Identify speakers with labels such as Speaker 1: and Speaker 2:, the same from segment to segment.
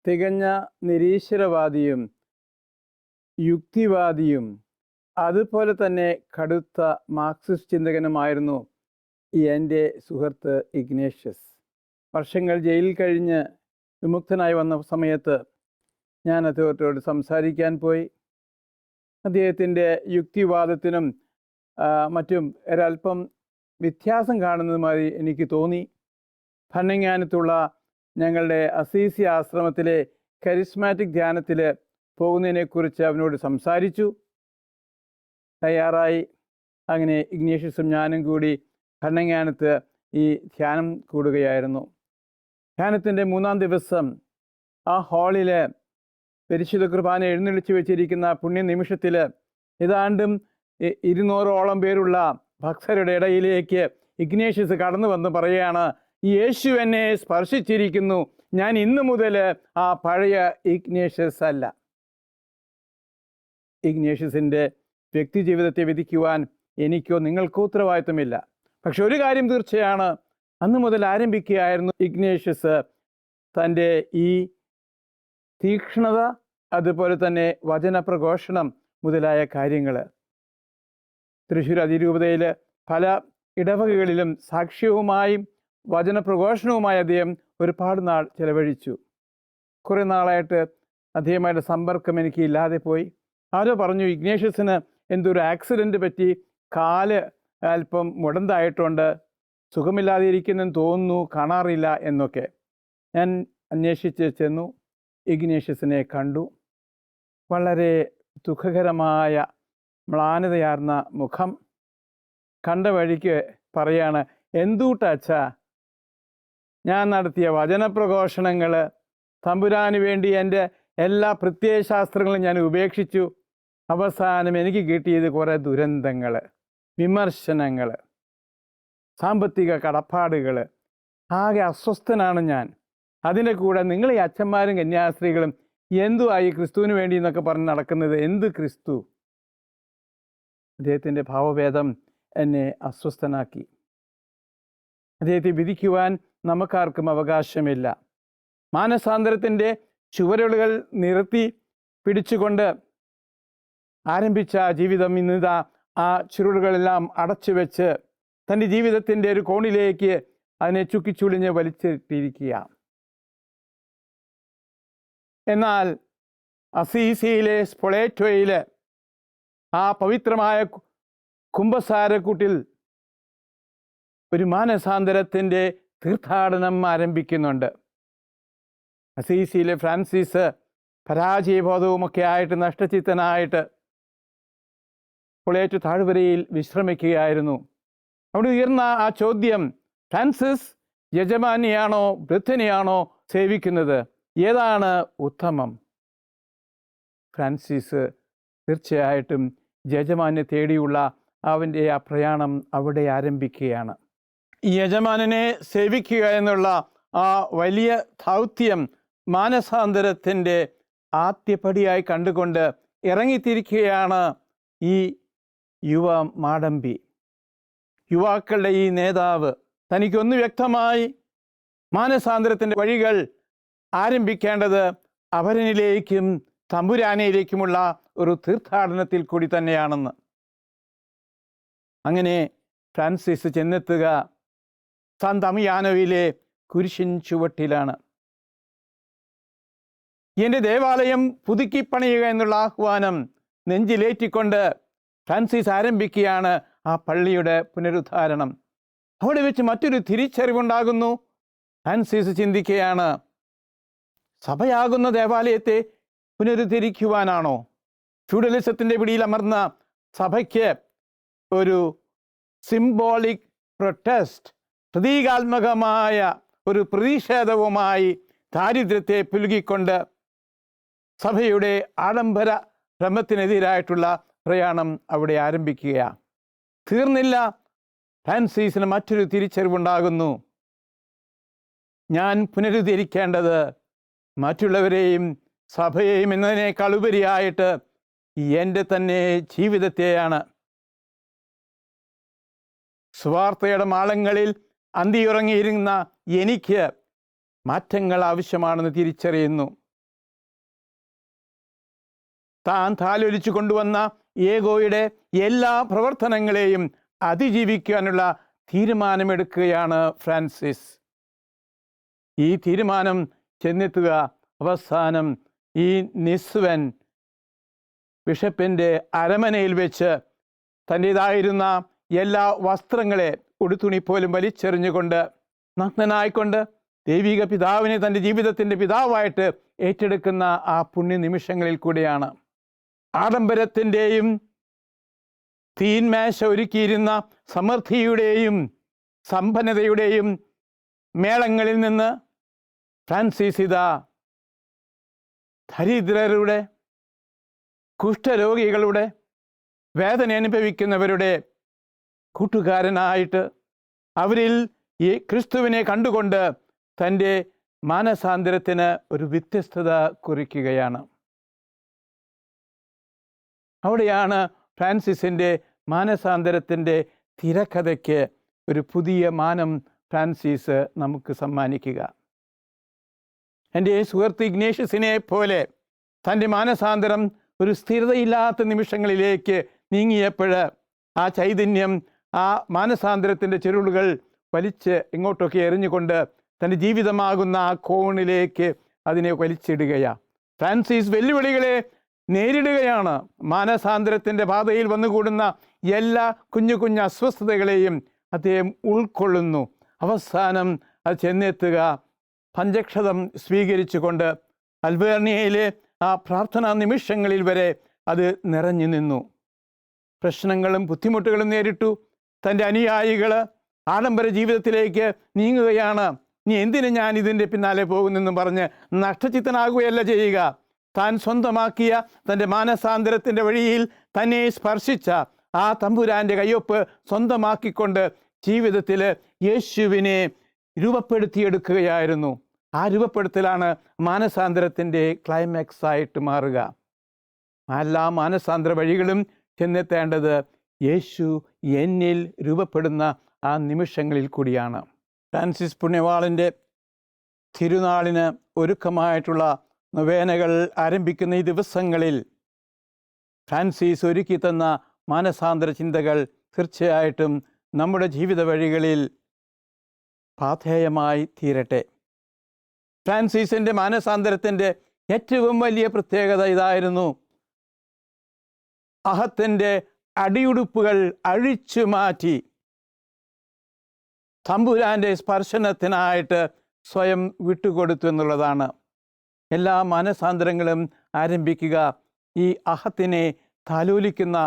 Speaker 1: തികഞ്ഞ നിരീശ്വരവാദിയും യുക്തിവാദിയും അതുപോലെ തന്നെ കടുത്ത മാർക്സിസ്റ്റ് ചിന്തകനുമായിരുന്നു എൻ്റെ സുഹൃത്ത് ഇഗ്നേഷ്യസ്. വർഷങ്ങൾ ജയിലിൽ കഴിഞ്ഞ് വിമുക്തനായി വന്ന സമയത്ത് ഞാൻ അദ്ദേഹത്തോട് സംസാരിക്കാൻ പോയി. അദ്ദേഹത്തിൻ്റെ യുക്തിവാദത്തിനും മറ്റും ഒരല്പം വ്യത്യാസം കാണുന്നതുമായി എനിക്ക് തോന്നി. ഭരണങ്ങാനത്തുള്ള ഞങ്ങളുടെ അസീസി ആശ്രമത്തിലെ കരിസ്മാറ്റിക് ധ്യാനത്തിൽ പോകുന്നതിനെക്കുറിച്ച് അവനോട് സംസാരിച്ചു. തയ്യാറായി. അങ്ങനെ ഇഗ്നേഷ്യസും ഞാനും കൂടി ഭരണങ്ങാനത്ത് ഈ ധ്യാനം കൂടുകയായിരുന്നു. ധ്യാനത്തിൻ്റെ 3-ാം ദിവസം ആ ഹാളിൽ പരിശുദ്ധ കുർബാന എഴുന്നള്ളിച്ച് വെച്ചിരിക്കുന്ന പുണ്യ നിമിഷത്തിൽ ഏതാണ്ടും 200ഓളം പേരുള്ള ഭക്തരുടെ ഇടയിലേക്ക് ഇഗ്നേഷ്യസ് കടന്നു വന്ന് പറയുകയാണ്, യേശു എന്നെ സ്പർശിച്ചിരിക്കുന്നു, ഞാൻ ഇന്നു മുതൽ ആ പഴയ ഇഗ്നേഷ്യസ് അല്ല. ഇഗ്നേഷ്യസിൻ്റെ വ്യക്തി ജീവിതത്തെ വിധിക്കുവാൻ എനിക്കോ നിങ്ങൾക്കോ ഉത്തരവാദിത്വമില്ല. പക്ഷെ ഒരു കാര്യം തീർച്ചയാണ്, അന്നു മുതൽ ആരംഭിക്കുകയായിരുന്നു ഇഗ്നേഷ്യസ് തൻ്റെ ഈ തീക്ഷ്ണത, അതുപോലെ തന്നെ വചനപ്രഘോഷണം മുതലായ കാര്യങ്ങൾ. തൃശ്ശൂർ അതിരൂപതയിൽ പല ഇടവകകളിലും സാക്ഷ്യവുമായും വചനപ്രഘോഷണവുമായി അദ്ദേഹം ഒരുപാട് നാൾ ചെലവഴിച്ചു. കുറേ നാളായിട്ട് അദ്ദേഹമായിട്ട് സമ്പർക്കം എനിക്ക് ഇല്ലാതെ പോയി. ആരോ പറഞ്ഞു, ഇഗ്നേഷ്യസിന് എന്തൊരു ആക്സിഡൻറ്റ് പറ്റി, കാല് അല്പം മുടന്തായിട്ടുണ്ട്, സുഖമില്ലാതെ ഇരിക്കുന്നെന്ന് തോന്നുന്നു, കാണാറില്ല എന്നൊക്കെ. ഞാൻ അന്വേഷിച്ച് ചെന്നു, ഇഗ്നേഷ്യസിനെ കണ്ടു. വളരെ ദുഃഖകരമായ മ്ലാനതയാർന്ന മുഖം. കണ്ട വഴിക്ക് പറയാണ്, എന്തൂട്ടച്ഛാ, ഞാൻ നടത്തിയ വചനപ്രഘോഷണങ്ങൾ, തമ്പുരാന് വേണ്ടി എൻ്റെ എല്ലാ പ്രത്യയശാസ്ത്രങ്ങളും ഞാൻ ഉപേക്ഷിച്ചു. അവസാനം എനിക്ക് കിട്ടിയത് കുറേ ദുരന്തങ്ങൾ, വിമർശനങ്ങൾ, സാമ്പത്തിക കടപ്പാടുകൾ. ആകെ അസ്വസ്ഥനാണ് ഞാൻ. അതിൻ്റെ കൂടെ നിങ്ങൾ ഈ അച്ഛന്മാരും കന്യാസ്ത്രീകളും എന്തുവായി ക്രിസ്തുവിന് വേണ്ടി എന്നൊക്കെ പറഞ്ഞ് നടക്കുന്നത്? എന്ത് ക്രിസ്തു? അദ്ദേഹത്തിൻ്റെ ഭാവഭേദം എന്നെ അസ്വസ്ഥനാക്കി. അദ്ദേഹത്തെ വിധിക്കുവാൻ നമുക്കാർക്കും അവകാശമില്ല. മാനസാന്തരത്തിൻ്റെ ചുവരുകൾ നിർത്തി പിടിച്ചുകൊണ്ട് ആരംഭിച്ച ജീവിതം ഇന്നിതാ ആ ചുരുളുകളെല്ലാം അടച്ചു വെച്ച് തൻ്റെ ജീവിതത്തിൻ്റെ ഒരു കോണിലേക്ക് അതിനെ ചുക്കിച്ചുളിഞ്ഞ് വലിച്ചിട്ടിരിക്കുക. എന്നാൽ അസീസിയിലെ സ്പൊളേറ്റോയിൽ ആ പവിത്രമായ കുംഭസാരക്കൂട്ടിൽ ഒരു മാനസാന്തരത്തിൻ്റെ തീർത്ഥാടനം ആരംഭിക്കുന്നുണ്ട്. അസീസിയിലെ ഫ്രാൻസിസ് പരാജയബോധവുമൊക്കെ ആയിട്ട് നഷ്ടചിത്തനായിട്ട് സ്പൊളേറ്റോ താഴ്വരയിൽ വിശ്രമിക്കുകയായിരുന്നു. അവിടെ ഉയർന്ന ആ ചോദ്യം, ഫ്രാൻസിസ് യജമാനിയാണോ വൃദ്ധനെയാണോ സേവിക്കുന്നത്? ഏതാണ് ഉത്തമം? ഫ്രാൻസിസ് തീർച്ചയായിട്ടും യജമാനെ തേടിയുള്ള അവൻ്റെ ആ പ്രയാണം അവിടെ ആരംഭിക്കുകയാണ്. ഈ യജമാനനെ സേവിക്കുക എന്നുള്ള ആ വലിയ ദൗത്യം മാനസാന്തരത്തിൻ്റെ ആദ്യപടിയായി കണ്ടുകൊണ്ട് ഇറങ്ങിത്തിരിക്കുകയാണ് ഈ യുവ മാടമ്പി, യുവാക്കളുടെ ഈ നേതാവ്. തനിക്കൊന്ന് വ്യക്തമായി, മാനസാന്തരത്തിൻ്റെ വഴികൾ ആരംഭിക്കേണ്ടത് അപരനിലേക്കും തമ്പുരാനയിലേക്കുമുള്ള ഒരു തീർത്ഥാടനത്തിൽ കൂടി തന്നെയാണെന്ന്. അങ്ങനെ ഫ്രാൻസിസ് ചെന്നെത്തുക സാന്തമിയാനോയിലെ കുരിശിൻ ചുവട്ടിലാണ്. എൻ്റെ ദേവാലയം പുതുക്കി പണിയുക എന്നുള്ള ആഹ്വാനം നെഞ്ചിലേറ്റിക്കൊണ്ട് ഫ്രാൻസിസ് ആരംഭിക്കുകയാണ് ആ പള്ളിയുടെ പുനരുദ്ധാരണം. അവിടെ വെച്ച് മറ്റൊരു തിരിച്ചറിവുണ്ടാകുന്നു. ഫ്രാൻസിസ് ചിന്തിക്കുകയാണ്, സഭയാകുന്ന ദേവാലയത്തെ പുനരുദ്ധരിക്കുവാനാണോ? ഫ്യൂഡലിസത്തിൻ്റെ പിടിയിൽ അമർന്ന സഭയ്ക്ക് ഒരു സിംബോളിക് പ്രൊട്ടസ്റ്റ്, പ്രതീകാത്മകമായ ഒരു പ്രതിഷേധവുമായി ദാരിദ്ര്യത്തെ പുലുകിക്കൊണ്ട് സഭയുടെ ആഡംബര ഭ്രമത്തിനെതിരായിട്ടുള്ള പ്രയാണം അവിടെ ആരംഭിക്കുകയാണ്. തീർന്നില്ല. ഫ്രാൻസിസിന് മറ്റൊരു തിരിച്ചറിവുണ്ടാകുന്നു. ഞാൻ പുനരുദ്ധരിക്കേണ്ടത് മറ്റുള്ളവരെയും സഭയെയും എന്നതിനേക്കാൾ ഉപരിയായിട്ട് എൻ്റെ തന്നെ ജീവിതത്തെയാണ്. സ്വാർത്ഥയുടെ മാളങ്ങളിൽ അന്തിയുറങ്ങിയിരുന്ന എനിക്ക് മാറ്റങ്ങൾ ആവശ്യമാണെന്ന് തിരിച്ചറിയുന്നു. താൻ താലോലിച്ചു കൊണ്ടുവന്ന ഏഗോയുടെ എല്ലാ പ്രവർത്തനങ്ങളെയും അതിജീവിക്കാനുള്ള തീരുമാനമെടുക്കുകയാണ് ഫ്രാൻസിസ്. ഈ തീരുമാനം ചെന്നെത്തുക അവസാനം ഈ നിസ്വൻ ബിഷപ്പിൻ്റെ അരമനയിൽ വെച്ച് തൻ്റേതായിരുന്ന എല്ലാ വസ്ത്രങ്ങളെ ഉടുത്തുണി പോലും വലിച്ചെറിഞ്ഞുകൊണ്ട് നഗ്നനായിക്കൊണ്ട് ദൈവിക പിതാവിനെ തൻ്റെ ജീവിതത്തിൻ്റെ പിതാവായിട്ട് ഏറ്റെടുക്കുന്ന ആ പുണ്യ നിമിഷങ്ങളിൽ കൂടെയാണ്. ആഡംബരത്തിൻ്റെയും തീന്മേശ ഒരുക്കിയിരുന്ന സമൃദ്ധിയുടെയും സമ്പന്നതയുടെയും മേളങ്ങളിൽ നിന്ന് ഫ്രാൻസിസ് ഇതാ ദരിദ്രരുടെ, കുഷ്ഠരോഗികളുടെ, വേദന അനുഭവിക്കുന്നവരുടെ കൂട്ടുകാരനായിട്ട് അവരിൽ ഈ ക്രിസ്തുവിനെ കണ്ടുകൊണ്ട് തൻ്റെ മാനസാന്തരത്തിന് ഒരു വ്യത്യസ്തത കുറിക്കുകയാണ്. അവിടെയാണ് ഫ്രാൻസിസിൻ്റെ മാനസാന്തരത്തിൻ്റെ തിരക്കഥയ്ക്ക് ഒരു പുതിയ മാനം ഫ്രാൻസിസ് നമുക്ക് സമ്മാനിക്കുക. എൻ്റെ സുഹൃത്ത് ഇഗ്നേഷ്യസിനെ പോലെ തൻ്റെ മാനസാന്തരം ഒരു സ്ഥിരതയില്ലാത്ത നിമിഷങ്ങളിലേക്ക് നീങ്ങിയപ്പോൾ ആ ചൈതന്യം, ആ മാനസാന്തരത്തിൻ്റെ ചുരുളുകൾ വലിച്ച് ഇങ്ങോട്ടൊക്കെ എറിഞ്ഞുകൊണ്ട് തൻ്റെ ജീവിതമാകുന്ന ആ കോണിലേക്ക് അതിനെ വലിച്ചിടുകയാണ്. ഫ്രാൻസിസ് വെല്ലുവിളികളെ നേരിടുകയാണ്. മാനസാന്തരത്തിൻ്റെ പാതയിൽ വന്നുകൂടുന്ന എല്ലാ കുഞ്ഞു കുഞ്ഞു അസ്വസ്ഥതകളെയും അദ്ദേഹം ഉൾക്കൊള്ളുന്നു. അവസാനം അത് ചെന്നെത്തുക പഞ്ചക്ഷതം സ്വീകരിച്ചുകൊണ്ട് അൽബേർണിയയിലെ ആ പ്രാർത്ഥനാ നിമിഷങ്ങളിൽ വരെ അത് നിറഞ്ഞു നിന്നു. പ്രശ്നങ്ങളും ബുദ്ധിമുട്ടുകളും നേരിട്ടു. തൻ്റെ അനുയായികൾ ആഡംബര ജീവിതത്തിലേക്ക് നീങ്ങുകയാണ്. നീ എന്തിനു ഞാൻ ഇതിൻ്റെ പിന്നാലെ പോകുന്നെന്നും പറഞ്ഞ് നഷ്ടചിത്തനാകുകയല്ല ചെയ്യുക. താൻ സ്വന്തമാക്കിയ തൻ്റെ മാനസാന്തരത്തിൻ്റെ വഴിയിൽ തന്നെ സ്പർശിച്ച ആ തമ്പുരാൻ്റെ കയ്യൊപ്പ് സ്വന്തമാക്കിക്കൊണ്ട് ജീവിതത്തിൽ യേശുവിനെ രൂപപ്പെടുത്തിയെടുക്കുകയായിരുന്നു. ആ രൂപപ്പെടുത്തലാണ് മാനസാന്തരത്തിൻ്റെ ക്ലൈമാക്സ് ആയിട്ട് മാറുക. എല്ലാ മാനസാന്തര വഴികളും ചെന്നെത്തേണ്ടത് യേശു എന്നിൽ രൂപപ്പെടുന്ന ആ നിമിഷങ്ങളിൽ കൂടിയാണ്. ഫ്രാൻസിസ് പുണ്യവാളൻ്റെ തിരുനാളിന് ഒരുക്കമായിട്ടുള്ള നൊവേനകൾ ആരംഭിക്കുന്ന ഈ ദിവസങ്ങളിൽ ഫ്രാൻസിസ് ഒരുക്കി തന്ന മാനസാന്തര ചിന്തകൾ തീർച്ചയായിട്ടും നമ്മുടെ ജീവിത വഴികളിൽ പാഥേയമായി തീരട്ടെ. ഫ്രാൻസിസിൻ്റെ മാനസാന്തരത്തിൻ്റെ ഏറ്റവും വലിയ പ്രത്യേകത ഇതായിരുന്നു. അഹത്തിൻ്റെ അടിയുടുപ്പുകൾ അഴിച്ചു മാറ്റി തമ്പുരാൻ്റെ സ്പർശനത്തിനായിട്ട് സ്വയം വിട്ടുകൊടുത്തു എന്നുള്ളതാണ്. എല്ലാ മാനസാന്തരങ്ങളും ആരംഭിക്കുക ഈ അഹത്തിനെ താലോലിക്കുന്ന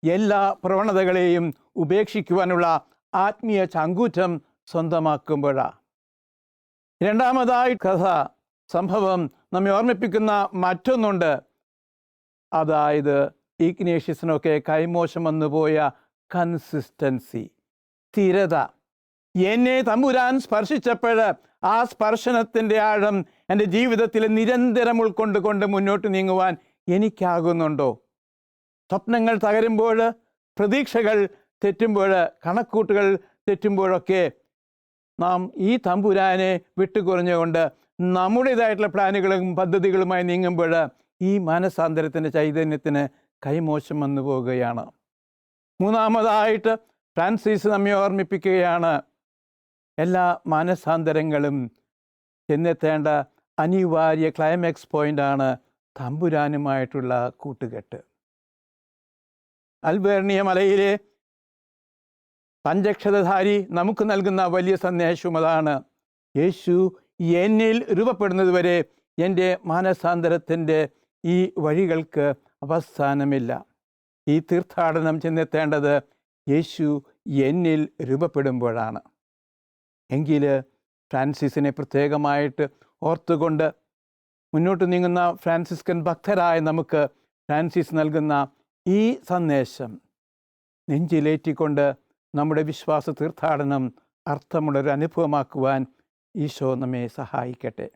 Speaker 1: എല്ലാ പ്രവണതകളെയും ഉപേക്ഷിക്കുവാനുള്ള ആത്മീയ ചങ്കൂറ്റം സ്വന്തമാക്കുമ്പോഴാണ്. രണ്ടാമതായി സംഭവം നമ്മെ ഓർമ്മിപ്പിക്കുന്ന മറ്റൊന്നുണ്ട്. അതായത് ഇഗ്നേഷ്യസിനൊക്കെ കൈമോശം വന്നുപോയ കൺസിസ്റ്റൻസി, സ്ഥിരത. എന്നെ തമ്പുരാൻ സ്പർശിച്ചപ്പോൾ ആ സ്പർശനത്തിൻ്റെ ആഴം എൻ്റെ ജീവിതത്തിൽ നിരന്തരം ഉൾക്കൊണ്ടുകൊണ്ട് മുന്നോട്ട് നീങ്ങുവാൻ എനിക്കാകുന്നുണ്ടോ? സ്വപ്നങ്ങൾ തകരുമ്പോൾ, പ്രതീക്ഷകൾ തെറ്റുമ്പോൾ, കണക്കൂട്ടുകൾ തെറ്റുമ്പോഴൊക്കെ നാം ഈ തമ്പുരാനെ വിട്ടുകുറഞ്ഞുകൊണ്ട് നമ്മുടേതായിട്ടുള്ള പ്ലാനുകളും പദ്ധതികളുമായി നീങ്ങുമ്പോൾ ഈ മാനസാന്തരത്തിൻ്റെ ചൈതന്യത്തിന് കൈമോശം വന്നു പോവുകയാണ്. മൂന്നാമതായിട്ട് ഫ്രാൻസിസ് നമ്മെ ഓർമ്മിപ്പിക്കുകയാണ്, എല്ലാ മാനസാന്തരങ്ങളും ചെന്നെത്തേണ്ട അനിവാര്യ ക്ലൈമാക്സ് പോയിൻ്റാണ് തമ്പുരാനുമായിട്ടുള്ള കൂട്ടുകെട്ട്. അൽബേർണിയ മലയിലെ പഞ്ചക്ഷതധാരി നമുക്ക് നൽകുന്ന വലിയ സന്ദേശവും അതാണ്. യേശു എന്നിൽ രൂപപ്പെടുന്നത് വരെ എൻ്റെ മാനസാന്തരത്തിൻ്റെ ഈ വഴികൾക്ക് അവസാനമില്ല. ഈ തീർത്ഥാടനം ചെന്നെത്തേണ്ടത് യേശു എന്നിൽ രൂപപ്പെടുമ്പോഴാണ്. എങ്കിൽ ഫ്രാൻസിസിനെ പ്രത്യേകമായിട്ട് ഓർത്തുകൊണ്ട് മുന്നോട്ട് നീങ്ങുന്ന ഫ്രാൻസിസ്കൻ ഭക്തരായ നമുക്ക് ഫ്രാൻസിസ് നൽകുന്ന ഈ സന്ദേശം നെഞ്ചിലേറ്റിക്കൊണ്ട് നമ്മുടെ വിശ്വാസ തീർത്ഥാടനം അർത്ഥമുള്ളൊരു അനുഭവമാക്കുവാൻ ഈശോ നമ്മെ സഹായിക്കട്ടെ.